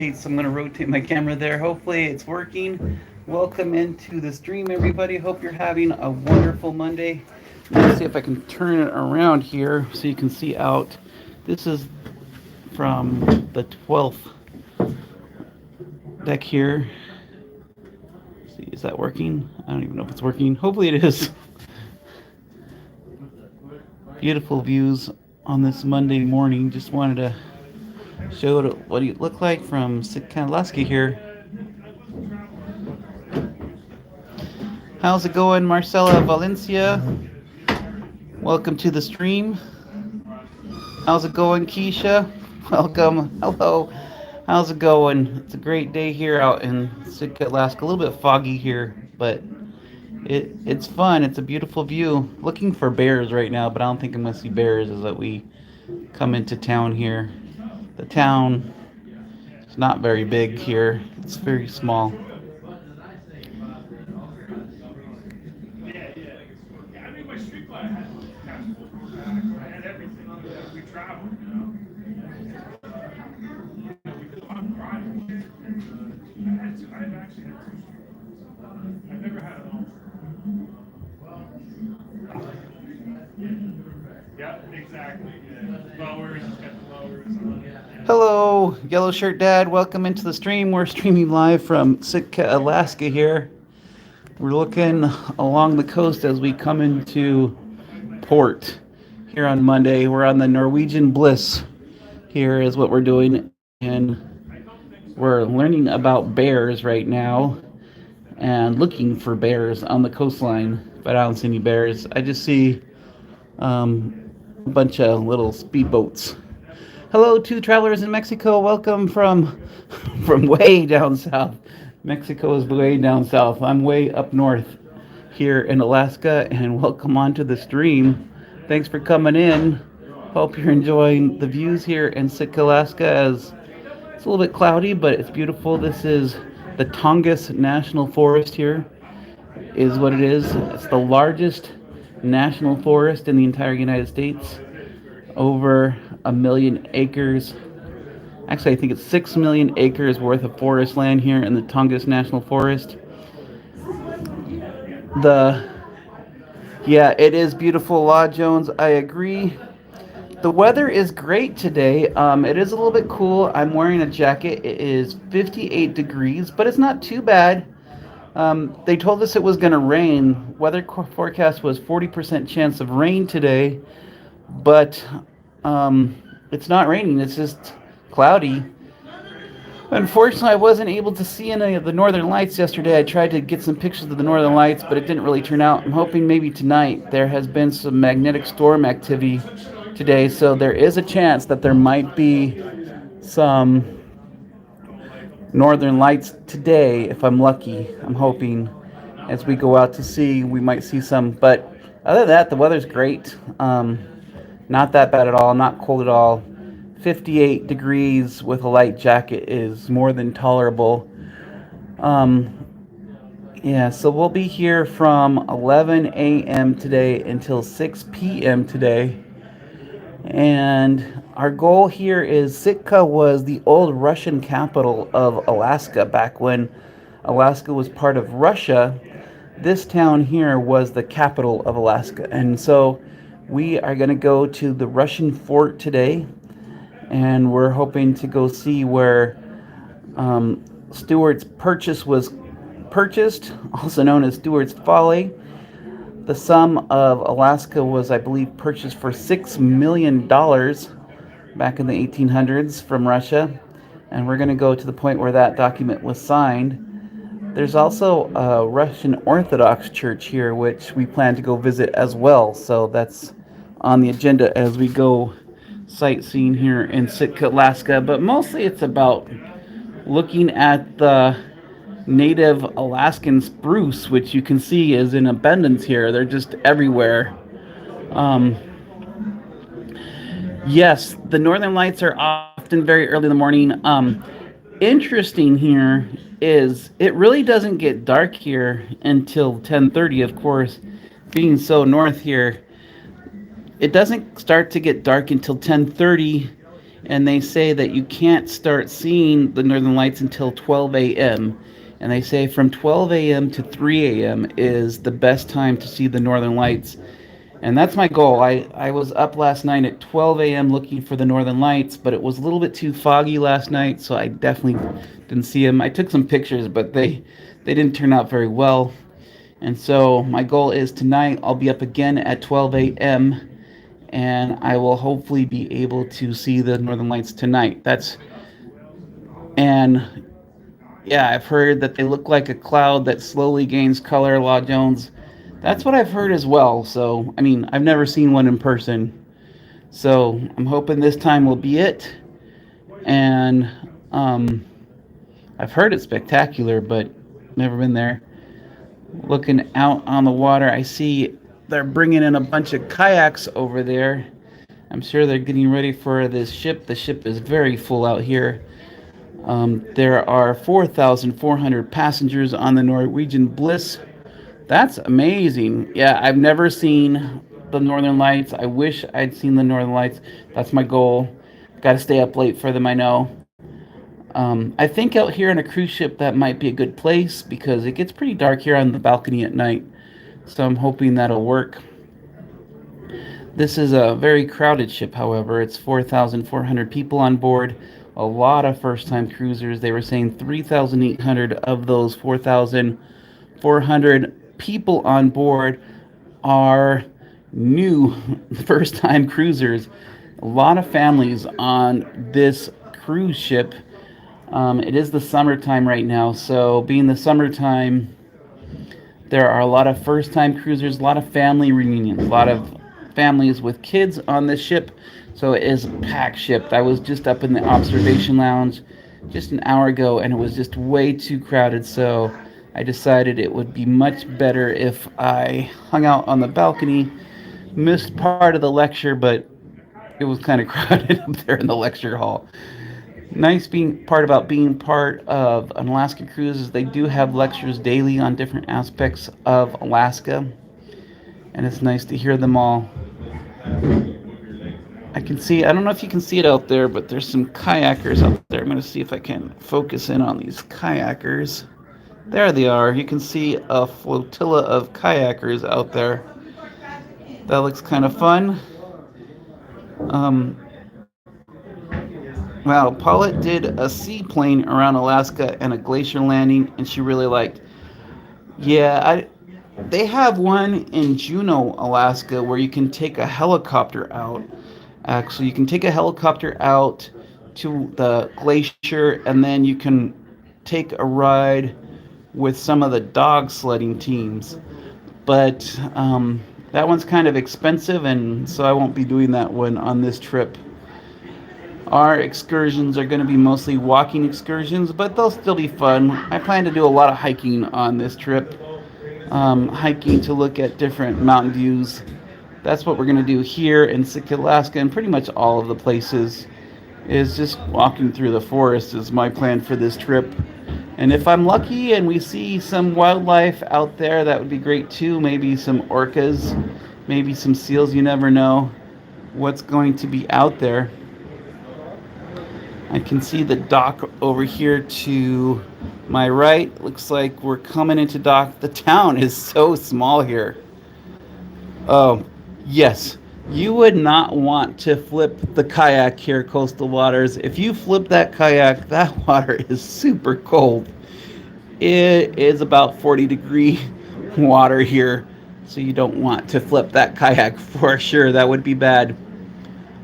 So I'm going to rotate my camera there. Hopefully it's working. Welcome into the stream, everybody. Hope you're having a wonderful Monday. Let's see if I can turn it around here so you can see out. This is from the 12th deck here. Let's see, is that working? I don't even know if it's working. Hopefully it is. Beautiful views on this Monday morning. Just wanted to show what it looked like from Sitka, Alaska here. How's it going, Marcela Valencia? Welcome to the stream. How's it going, Keisha? Welcome. Hello. How's it going? It's a great day here out in Sitka, Alaska. A little bit foggy here, but it's fun. It's a beautiful view. Looking for bears right now, but I don't think I'm going to see bears as that we come into town here. The town is not very big here. It's very small. Hello, Yellow Shirt Dad. Welcome into the stream. We're streaming live from Sitka, Alaska here. We're looking along the coast as we come into port here on Monday. We're on the Norwegian Bliss. Here is what we're doing, and we're learning about bears right now and looking for bears on the coastline, but I don't see any bears. I just see a bunch of little speedboats. Hello to travelers in Mexico. Welcome from way down south. Mexico is way down south. I'm way up north here in Alaska, and welcome onto the stream. Thanks for coming in. Hope you're enjoying the views here in Sitka, Alaska. As it's a little bit cloudy, but it's beautiful. This is the Tongass National Forest here, is what it is. It's the largest national forest in the entire United States. Over 1 million acres. Actually, I think it's 6 million acres worth of forest land here in the Tongass National Forest. Yeah, it is beautiful, Law Jones. I agree. The weather is great today. It is a little bit cool. I'm wearing a jacket. It is 58 degrees, but it's not too bad. They told us it was going to rain. Weather forecast was 40% chance of rain today, but it's not raining. It's just cloudy. Unfortunately, I wasn't able to see any of the northern lights yesterday. I tried to get some pictures of the northern lights, but it didn't really turn out. I'm hoping maybe tonight. There has been some magnetic storm activity today, so there is a chance that there might be some northern lights today if I'm lucky. I'm hoping as we go out to sea we might see some, but other than that, the weather's great. Not that bad at all, not cold at all. 58 degrees with a light jacket is more than tolerable. Yeah, so we'll be here from 11 a.m. today until 6 p.m. today. And our goal here is Sitka was the old Russian capital of Alaska back when Alaska was part of Russia. This town here was the capital of Alaska. And so we are going to go to the Russian fort today, and we're hoping to go see where Stewart's Purchase was purchased, also known as Stewart's Folly. The sum of Alaska was, I believe, purchased for $6 million back in the 1800s from Russia, and we're going to go to the point where that document was signed. There's also a Russian Orthodox church here, which we plan to go visit as well, so that's on the agenda as we go sightseeing here in Sitka, Alaska. But mostly it's about looking at the native Alaskan spruce, which you can see is in abundance here. They're just everywhere. Yes, the northern lights are often very early in the morning. Interesting here is it really doesn't get dark here until 10:30, of course. Being so north here, it doesn't start to get dark until 10:30, and they say that you can't start seeing the northern lights until 12 a.m. And they say from 12 a.m. to 3 a.m. is the best time to see the northern lights. And that's my goal. I was up last night at 12 a.m. looking for the northern lights, but it was a little bit too foggy last night, so I definitely didn't see them. I took some pictures, but they didn't turn out very well. And so my goal is tonight I'll be up again at 12 a.m. and I will hopefully be able to see the northern lights tonight. And yeah, I've heard that they look like a cloud that slowly gains color, Law Jones. That's what I've heard as well. So, I mean, I've never seen one in person. So, I'm hoping this time will be it. And I've heard it's spectacular, but never been there. Looking out on the water, I see they're bringing in a bunch of kayaks over there. I'm sure they're getting ready for this ship. The ship is very full out here. There are 4,400 passengers on the Norwegian Bliss. That's amazing. Yeah, I've never seen the Northern Lights. I wish I'd seen the Northern Lights. That's my goal. Got to stay up late for them, I know. I think out here on a cruise ship that might be a good place because it gets pretty dark here on the balcony at night. So I'm hoping that'll work. This is a very crowded ship, however. It's 4,400 people on board. A lot of first-time cruisers. They were saying 3,800 of those 4,400 people on board are new first-time cruisers. A lot of families on this cruise ship. It is the summertime right now, so being the summertime, there are a lot of first-time cruisers, a lot of family reunions, a lot of families with kids on this ship. So it is a packed ship. I was just up in the observation lounge just an hour ago, and it was just way too crowded. So I decided it would be much better if I hung out on the balcony. Missed part of the lecture, but it was kind of crowded up there in the lecture hall. Nice part about being part of an Alaska cruise is they do have lectures daily on different aspects of Alaska, and it's nice to hear them all. I don't know if you can see it out there, but there's some kayakers out there. I'm going to see if I can focus in on these kayakers. There they are. You can see a flotilla of kayakers out there. That looks kind of fun. Wow, Paulette did a seaplane around Alaska and a glacier landing, and she really liked. Yeah, they have one in Juneau, Alaska, where you can take a helicopter out. Actually, you can take a helicopter out to the glacier, and then you can take a ride with some of the dog sledding teams. But that one's kind of expensive, and so I won't be doing that one on this trip. Our excursions are going to be mostly walking excursions, but they'll still be fun. I plan to do a lot of hiking on this trip. Hiking to look at different mountain views. That's what we're going to do here in Sitka, Alaska, and pretty much all of the places is just walking through the forest is my plan for this trip. And if I'm lucky and we see some wildlife out there, that would be great too. Maybe some orcas, maybe some seals. You never know what's going to be out there. I can see the dock over here to my right. Looks like we're coming into dock. The town is so small here. Oh, yes. You would not want to flip the kayak here, coastal waters. If you flip that kayak, that water is super cold. It is about 40-degree water here, so you don't want to flip that kayak for sure. That would be bad.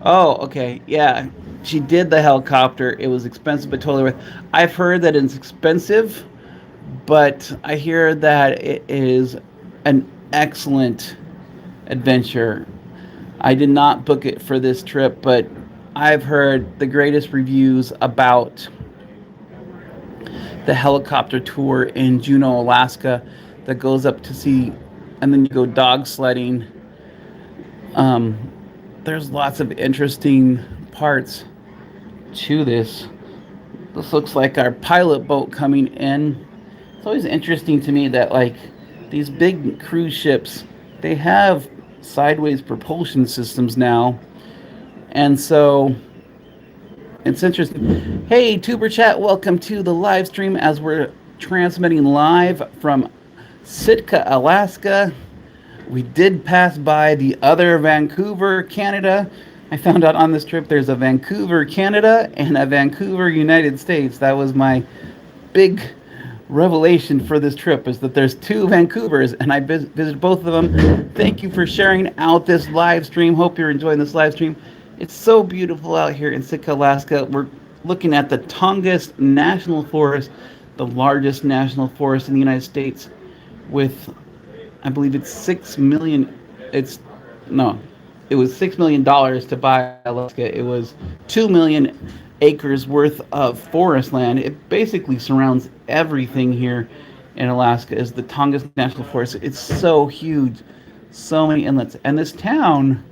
Oh, okay. Yeah, she did the helicopter. It was expensive, but totally worth. I've heard that it's expensive, but I hear that it is an excellent adventure. I did not book it for this trip, but I've heard the greatest reviews about the helicopter tour in Juneau, Alaska, that goes up to sea, and then you go dog sledding. There's lots of interesting parts to this. This looks like our pilot boat coming in. It's always interesting to me that like these big cruise ships, they have sideways propulsion systems now, and so It's interesting. Hey, Tuber Chat, welcome to the live stream as we're transmitting live from Sitka, Alaska. We did pass by the other Vancouver, Canada. I found out on this trip there's a Vancouver, Canada, and a Vancouver, United States. That was my big revelation for this trip, is that there's two Vancouvers, and I visited both of them. Thank you for sharing out this live stream. Hope you're enjoying this live stream. It's so beautiful out here in Sitka, Alaska. We're looking at the Tongass National Forest, the largest national forest in the United States, with, I believe it's 6 million. It's no, it was $6 million to buy Alaska. It was 2 million acres worth of forest land. It basically surrounds everything here in Alaska. Is the Tongass National Forest? It's so huge, so many inlets, and this town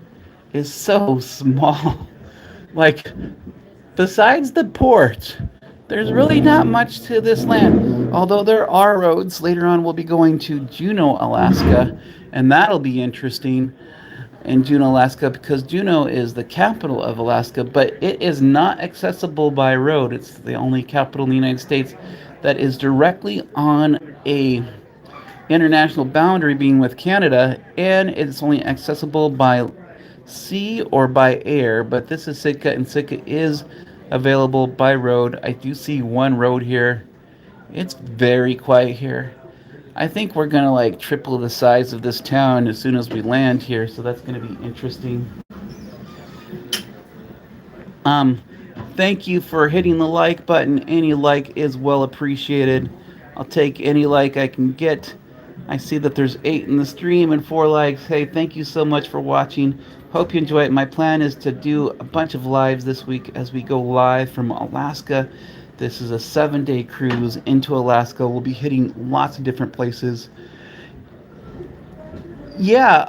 is so small. Like, besides the port, there's really not much to this land. Although there are roads. Later on, we'll be going to Juneau, Alaska, and that'll be interesting in Juneau, Alaska, because Juneau is the capital of Alaska, but it is not accessible by road. It's the only capital in the United States that is directly on a international boundary, being with Canada, and it's only accessible by sea or by air. But this is Sitka, and Sitka is available by road. I do see one road here. It's very quiet here. I think we're gonna like triple the size of this town as soon as we land here, so that's gonna be interesting. Um, Thank you for hitting the like button. Any like is well appreciated. I'll take any like I can get. I see that there's 8 in the stream and 4 likes. Hey, thank you so much for watching. Hope you enjoy it. My plan is to do a bunch of lives this week as we go live from Alaska. This is a 7-day cruise into Alaska. We'll be hitting lots of different places. Yeah,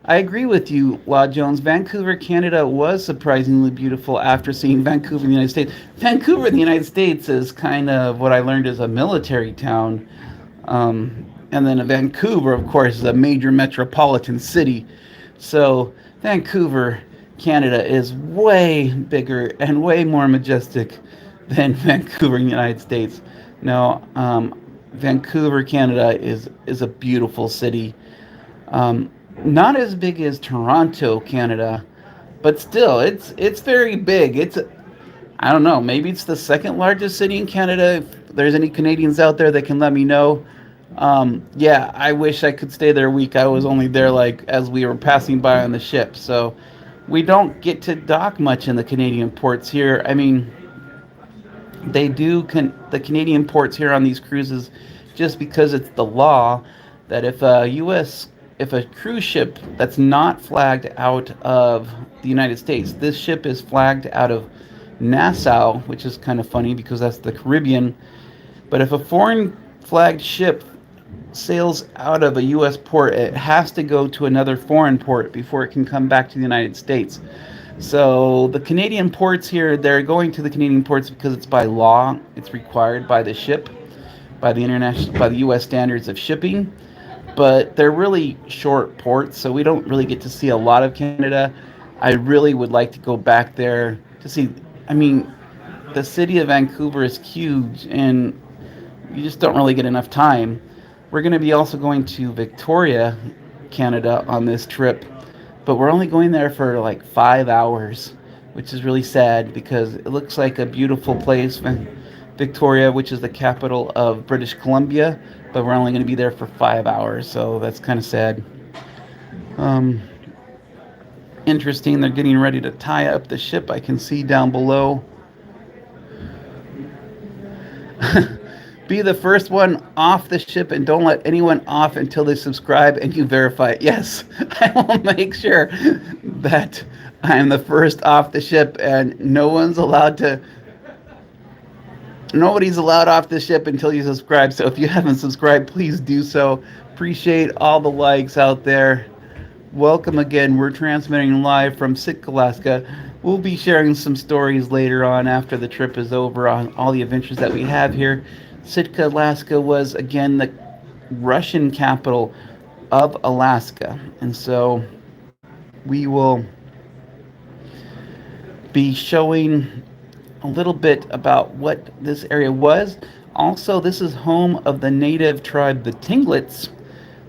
I agree with you, Law Jones. Vancouver, Canada was surprisingly beautiful after seeing Vancouver in the United States. Vancouver in the United States is kind of what I learned is a military town. And then Vancouver, of course, is a major metropolitan city. So Vancouver, Canada is way bigger and way more majestic than Vancouver in the United States. No, Vancouver, Canada is a beautiful city. Not as big as Toronto, Canada, but still, it's very big. It's, I don't know, maybe it's the second largest city in Canada. If there's any Canadians out there that can let me know. Yeah, I wish I could stay there a week. I was only there like as we were passing by on the ship, so we don't get to dock much in the Canadian ports here. I mean, they do the Canadian ports here on these cruises, just because it's the law that if a cruise ship that's not flagged out of the United States, this ship is flagged out of Nassau, which is kind of funny because that's the Caribbean. But if a foreign flagged ship sails out of a U.S. port, it has to go to another foreign port before it can come back to the United States. So the Canadian ports here, they're going to the Canadian ports because it's by law. It's required by the ship, by the U.S. standards of shipping. But they're really short ports, so we don't really get to see a lot of Canada. I really would like to go back there to see. I mean, the city of Vancouver is huge, and you just don't really get enough time. We're going to be also going to Victoria, Canada on this trip, but we're only going there for like 5 hours, which is really sad because it looks like a beautiful place, Victoria, which is the capital of British Columbia, but we're only going to be there for 5 hours, so that's kind of sad. Interesting, they're getting ready to tie up the ship. I can see down below. Be the first one off the ship and don't let anyone off until they subscribe and you verify it. Yes, I will make sure that I am the first off the ship and nobody's allowed off the ship until you subscribe. So if you haven't subscribed, please do so. Appreciate all the likes out there. Welcome again. We're transmitting live from Sitka, Alaska. We'll be sharing some stories later on after the trip is over on all the adventures that we have here. Sitka, Alaska was, again, the Russian capital of Alaska. And so we will be showing a little bit about what this area was. Also, this is home of the native tribe, the Tinglets.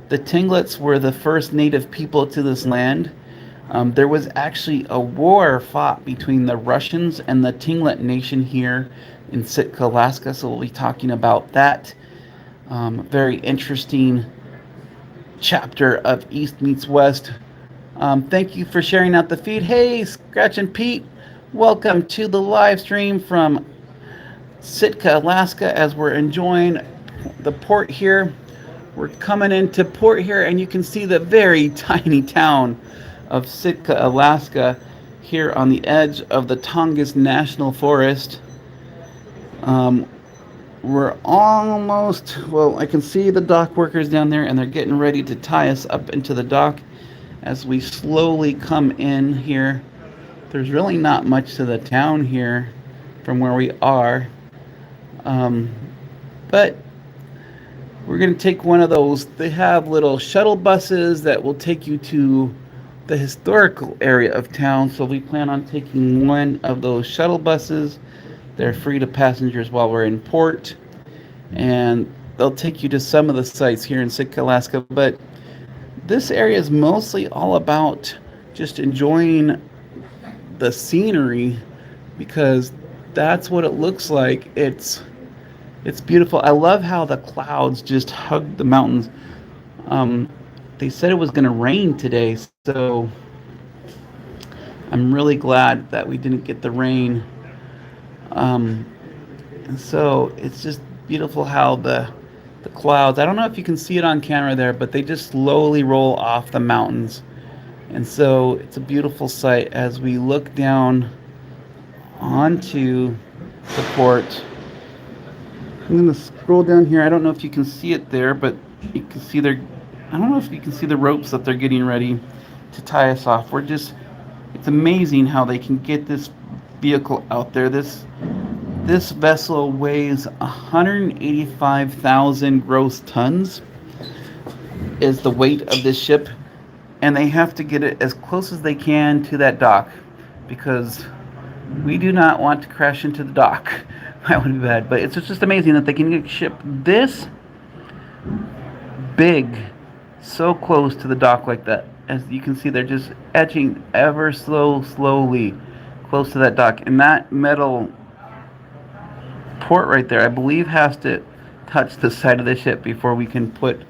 The Tinglets were the first native people to this land. There was actually a war fought between the Russians and the Tinglet Nation here in Sitka, Alaska, so we'll be talking about that. Very interesting chapter of East Meets West. Thank you for sharing out the feed. Hey, Scratch and Pete, welcome to the live stream from Sitka, Alaska, as we're enjoying the port here. We're coming into port here, and you can see the very tiny town of Sitka, Alaska, here on the edge of the Tongass National Forest. We're almost, well, I can see the dock workers down there, and they're getting ready to tie us up into the dock as we slowly come in here. There's really not much to the town here from where we are, but we're going to take one of those. They have little shuttle buses that will take you to the historical area of town, so we plan on taking one of those shuttle buses. They're free to passengers while we're in port, and they'll take you to some of the sites here in Sitka, Alaska. But this area is mostly all about just enjoying the scenery, because that's what it looks like. It's beautiful. I love how the clouds just hug the mountains. They said it was going to rain today, so I'm really glad that we didn't get the rain. And so it's just beautiful how the clouds, I don't know if you can see it on camera there, but they just slowly roll off the mountains. And so it's a beautiful sight as we look down onto the port. I'm going to scroll down here. I don't know if you can see it there, but you can see I don't know if you can see the ropes that they're getting ready to tie us off. It's amazing how they can get this vehicle out there. This vessel weighs 185,000 gross tons is the weight of this ship, and they have to get it as close as they can to that dock, because we do not want to crash into the dock. That would be bad. But it's just amazing that they can get a ship this big so close to the dock like that. As you can see, they're just edging ever slowly close to that dock. And that metal port right there, I believe, has to touch the side of the ship before we can put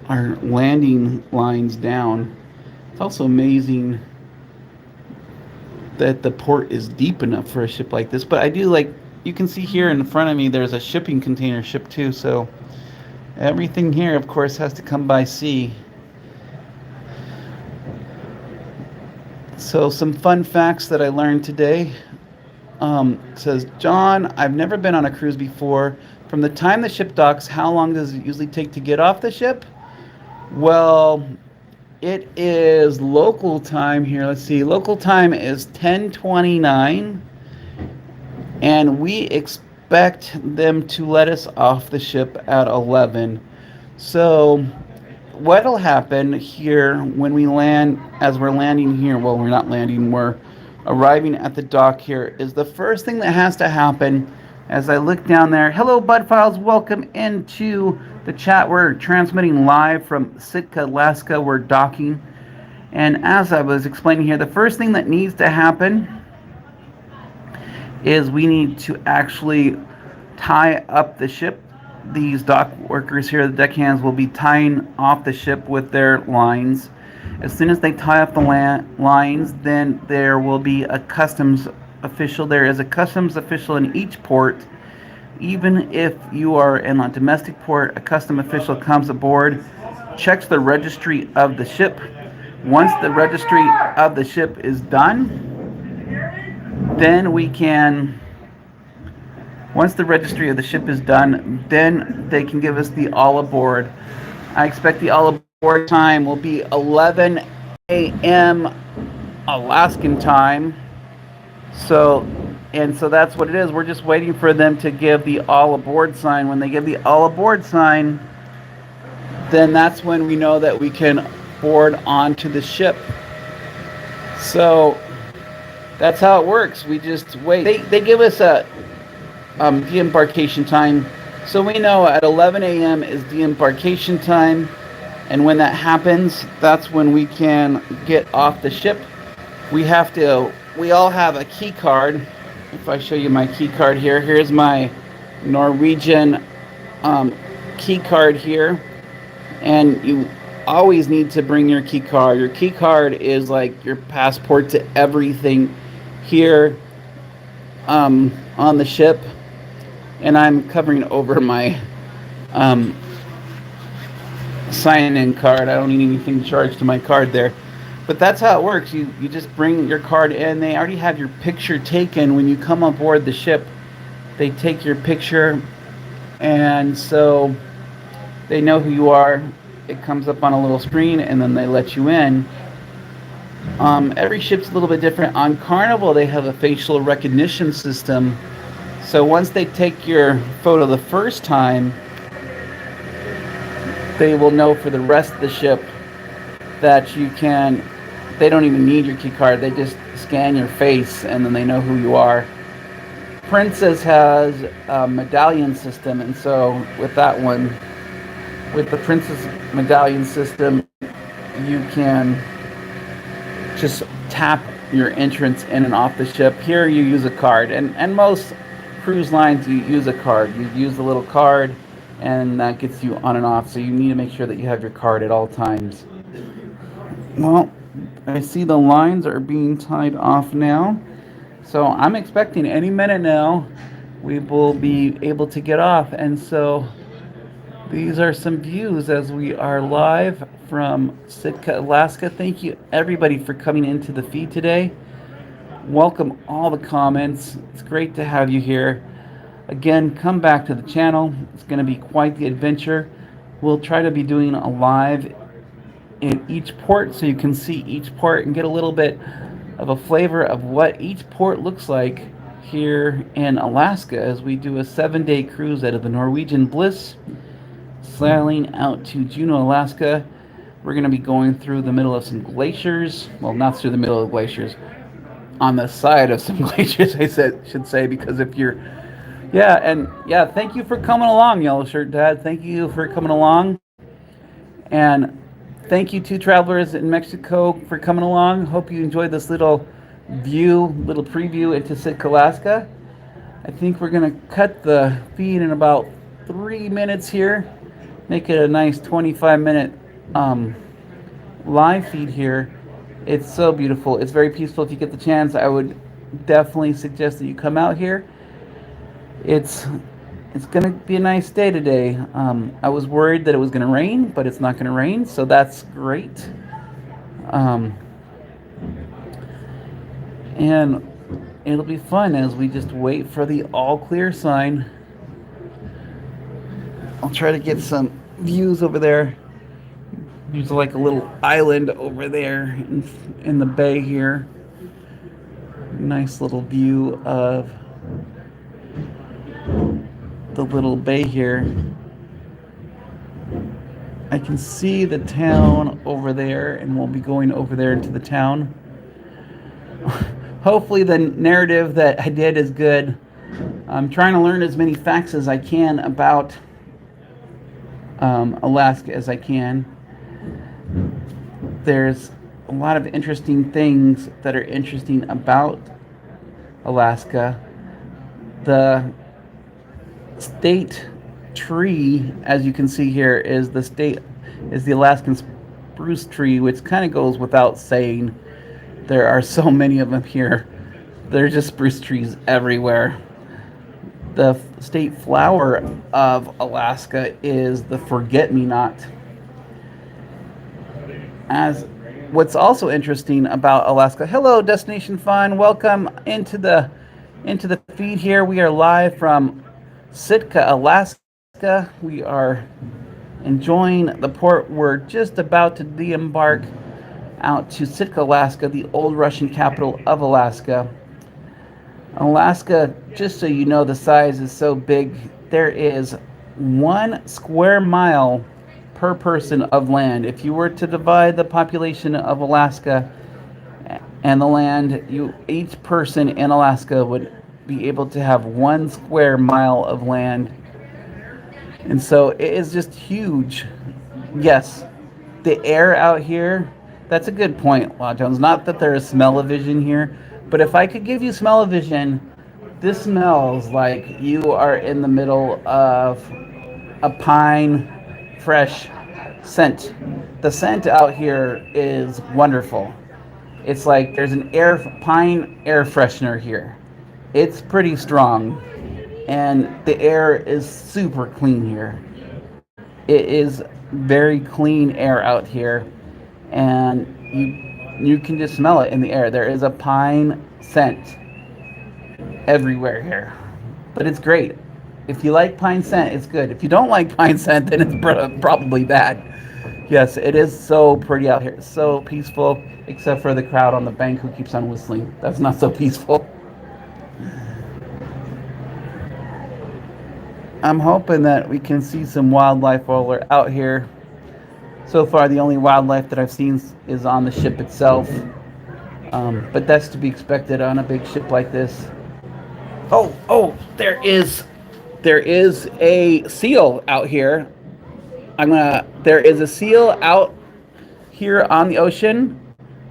our landing lines down. It's also amazing that the port is deep enough for a ship like this. But I do like, you can see here in front of me, there's a shipping container ship too. So everything here, of course, has to come by sea. So some fun facts that I learned today. Says, John, I've never been on a cruise before. From the time the ship docks, how long does it usually take to get off the ship? Well, it is local time here. Let's see. Local time is 10:29, and we expect them to let us off the ship at 11. So what'll happen here when we land, as we're landing here, well, we're not landing, we're arriving at the dock here, is the first thing that has to happen as I look down there. Hello, Bud Files. Welcome into the chat. We're transmitting live from Sitka, Alaska. We're docking. And as I was explaining here, the first thing that needs to happen is we need to actually tie up the ship. These dock workers here, the deckhands, will be tying off the ship with their lines. As soon as they tie up the lines, then there will be a customs official. There is a customs official in each port. Even if you are in a domestic port, a custom official comes aboard, checks the registry of the ship. Once the registry of the ship is done, then once the registry of the ship is done, then they can give us the all aboard. I expect the all aboard time will be 11 a.m. Alaskan time. So that's what it is. We're just waiting for them to give the all aboard sign. When they give the all aboard sign, then that's when we know that we can board onto the ship. So that's how it works. We just wait. They give us a de-embarkation time. So we know at 11 a.m. is de-embarkation time. And when that happens, that's when we can get off the ship. We all have a key card. If I show you my key card here, here's my Norwegian key card here. And you always need to bring your key card. Your key card is like your passport to everything here on the ship. And I'm covering over my sign-in card. I don't need anything charged to my card there. But that's how it works. You just bring your card in. They already have your picture taken when you come aboard the ship. They take your picture, and so they know who you are. It comes up on a little screen, and then they let you in. Every ship's a little bit different. On Carnival, they have a facial recognition system. So once they take your photo the first time, they will know for the rest of the ship that they don't even need your key card. They just scan your face and then they know who you are. Princess has a medallion system, and so with the Princess medallion system, you can just tap your entrance in and off the ship. Here you use a card, and most cruise lines you use a card. You use the little card, and that gets you on and off, so you need to make sure that you have your card at all times. Well, I see the lines are being tied off now, so I'm expecting any minute now we will be able to get off. And so these are some views as we are live from Sitka, Alaska. Thank you everybody for coming into the feed today. Welcome all the comments. It's great to have you here. Again, come back to the channel. It's going to be quite the adventure. We'll try to be doing a live in each port so you can see each port and get a little bit of a flavor of what each port looks like here in Alaska as we do a 7-day cruise out of the Norwegian Bliss, sailing out to Juneau, Alaska. We're going to be going through the middle of some glaciers. Well, not through the middle of glaciers, on the side of some glaciers, should say, because if you're, thank you for coming along, Yellow Shirt Dad. Thank you for coming along. And thank you to travelers in Mexico for coming along. Hope you enjoyed this little preview into Sitka, Alaska. I think we're going to cut the feed in about 3 minutes here. Make it a nice 25-minute live feed here. It's so beautiful. It's very peaceful. If you get the chance, I would definitely suggest that you come out here. It's going to be a nice day today. I was worried that it was going to rain, but it's not going to rain, so that's great. And it'll be fun as we just wait for the all clear sign. I'll try to get some views over there. There's like a little island over there in the bay here. Nice little view of the little bay here. I can see the town over there, and we'll be going over there into the town. Hopefully the narrative that I did is good. I'm trying to learn as many facts as I can about Alaska as I can. There's a lot of interesting things that are interesting about Alaska. The state tree, as you can see here, is the Alaskan spruce tree, which kind of goes without saying. There are so many of them here. There's just spruce trees everywhere. The state flower of Alaska is the forget-me-not. As what's also interesting about Alaska, hello Destination Fun, welcome into the feed here. We are live from Sitka, Alaska. We are enjoying the port. We're just about to de-embark out to Sitka, Alaska, the old Russian capital of Alaska. Alaska, just so you know, the size is so big. There is 1 square mile per person of land. If you were to divide the population of Alaska And the land, each person in Alaska would be able to have 1 square mile of land. And so it is just huge. Yes, the air out here, that's a good point, Law Jones. Not that there is smell-o-vision here, but if I could give you smell-o-vision, this smells like you are in the middle of a pine fresh scent. The scent out here is wonderful. It's like there's an pine air freshener here. It's pretty strong, and the air is super clean here. It is very clean air out here, and you can just smell it in the air. There is a pine scent everywhere here, but it's great. If you like pine scent, it's good. If you don't like pine scent, then it's probably bad. Yes, it is so pretty out here. It's so peaceful, except for the crowd on the bank who keeps on whistling. That's not so peaceful. I'm hoping that we can see some wildlife while we're out here. So far, the only wildlife that I've seen is on the ship itself. But that's to be expected on a big ship like this. Oh, there is a seal out here. There is a seal out here on the ocean.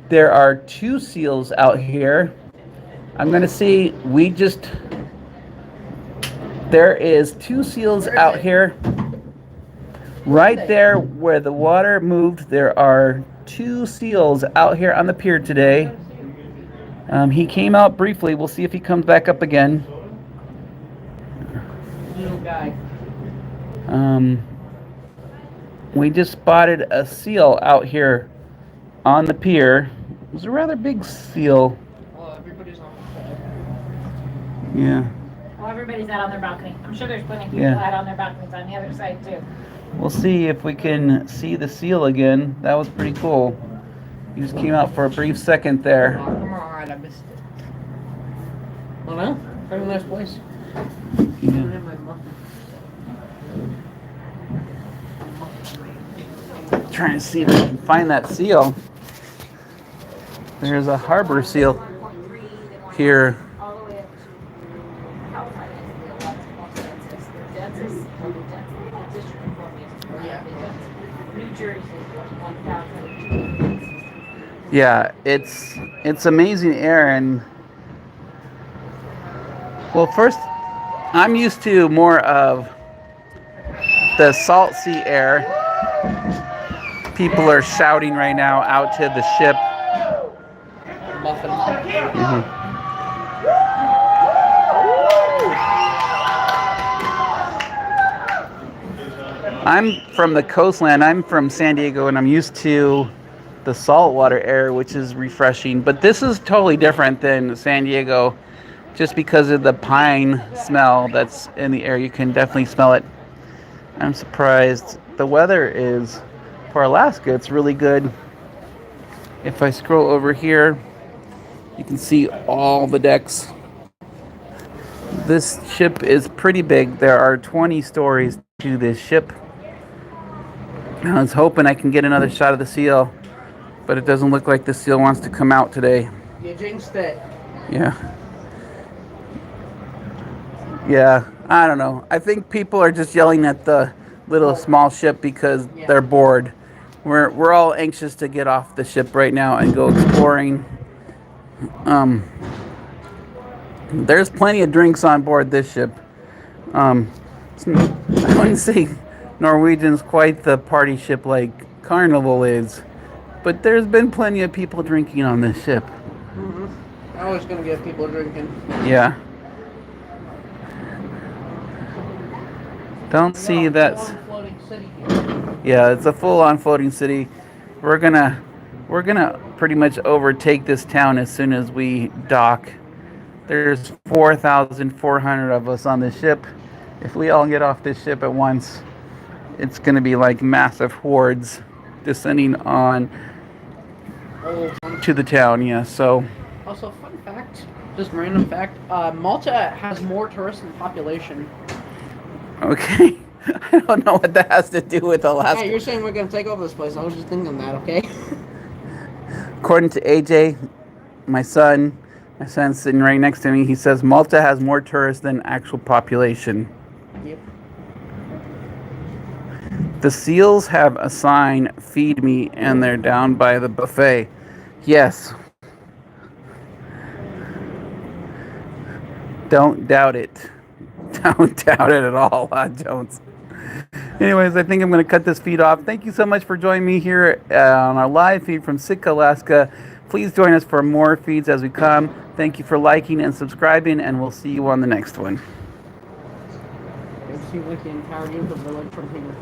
There are 2 seals out here. I'm gonna see, there is 2 seals out here. Right there where the water moved, there are 2 seals out here on the pier today. He came out briefly. We'll see if he comes back up again. Little guy. We just spotted a seal out here on the pier. It was a rather big seal. Well, everybody's on. Yeah. Well, everybody's out on their balcony. I'm sure there's plenty of people out on their balconies on the other side too. We'll see if we can see the seal again. That was pretty cool. He just came out for a brief second there. Oh, come on, I missed it. Well, no, very nice place. Yeah. Trying to see if we can find that seal. There's a harbor seal here. Yeah, it's amazing air. And well, first, I'm used to more of the salt sea air. People are shouting right now out to the ship. I'm from the coastland. I'm from San Diego, and I'm used to the saltwater air, which is refreshing. But this is totally different than San Diego, just because of the pine smell that's in the air. You can definitely smell it. I'm surprised. The weather is, for Alaska, it's really good. If I scroll over here, you can see all the decks. This ship is pretty big. There are 20 stories to this ship. I was hoping I can get another shot of the seal, but it doesn't look like the seal wants to come out today. You jinxed it. Yeah, I don't know. I think people are just yelling at the little small ship because they're bored. We're all anxious to get off the ship right now and go exploring. There's plenty of drinks on board this ship. I wouldn't say Norwegian's quite the party ship like Carnival is, but there's been plenty of people drinking on this ship. I was gonna get people drinking. Yeah. Don't see that's. Yeah, it's a full-on floating city. We're gonna pretty much overtake this town as soon as we dock. There's 4,400 of us on this ship. If we all get off this ship at once, it's gonna be like massive hordes descending on to the town. Yeah. So. Also, fun fact, just random fact, Malta has more tourists than population. Okay. I don't know what that has to do with Alaska. Hey, you're saying we're gonna take over this place. I was just thinking that, okay? According to AJ, my son's sitting right next to me. He says Malta has more tourists than actual population. Yep. The seals have a sign, "Feed me," and they're down by the buffet. Yes. Don't doubt it. Don't doubt it at all, Jones. Anyways, I think I'm going to cut this feed off. Thank you so much for joining me here on our live feed from Sitka, Alaska. Please join us for more feeds as we come. Thank you for liking and subscribing, and we'll see you on the next one. It seems like the entire view of the village from here.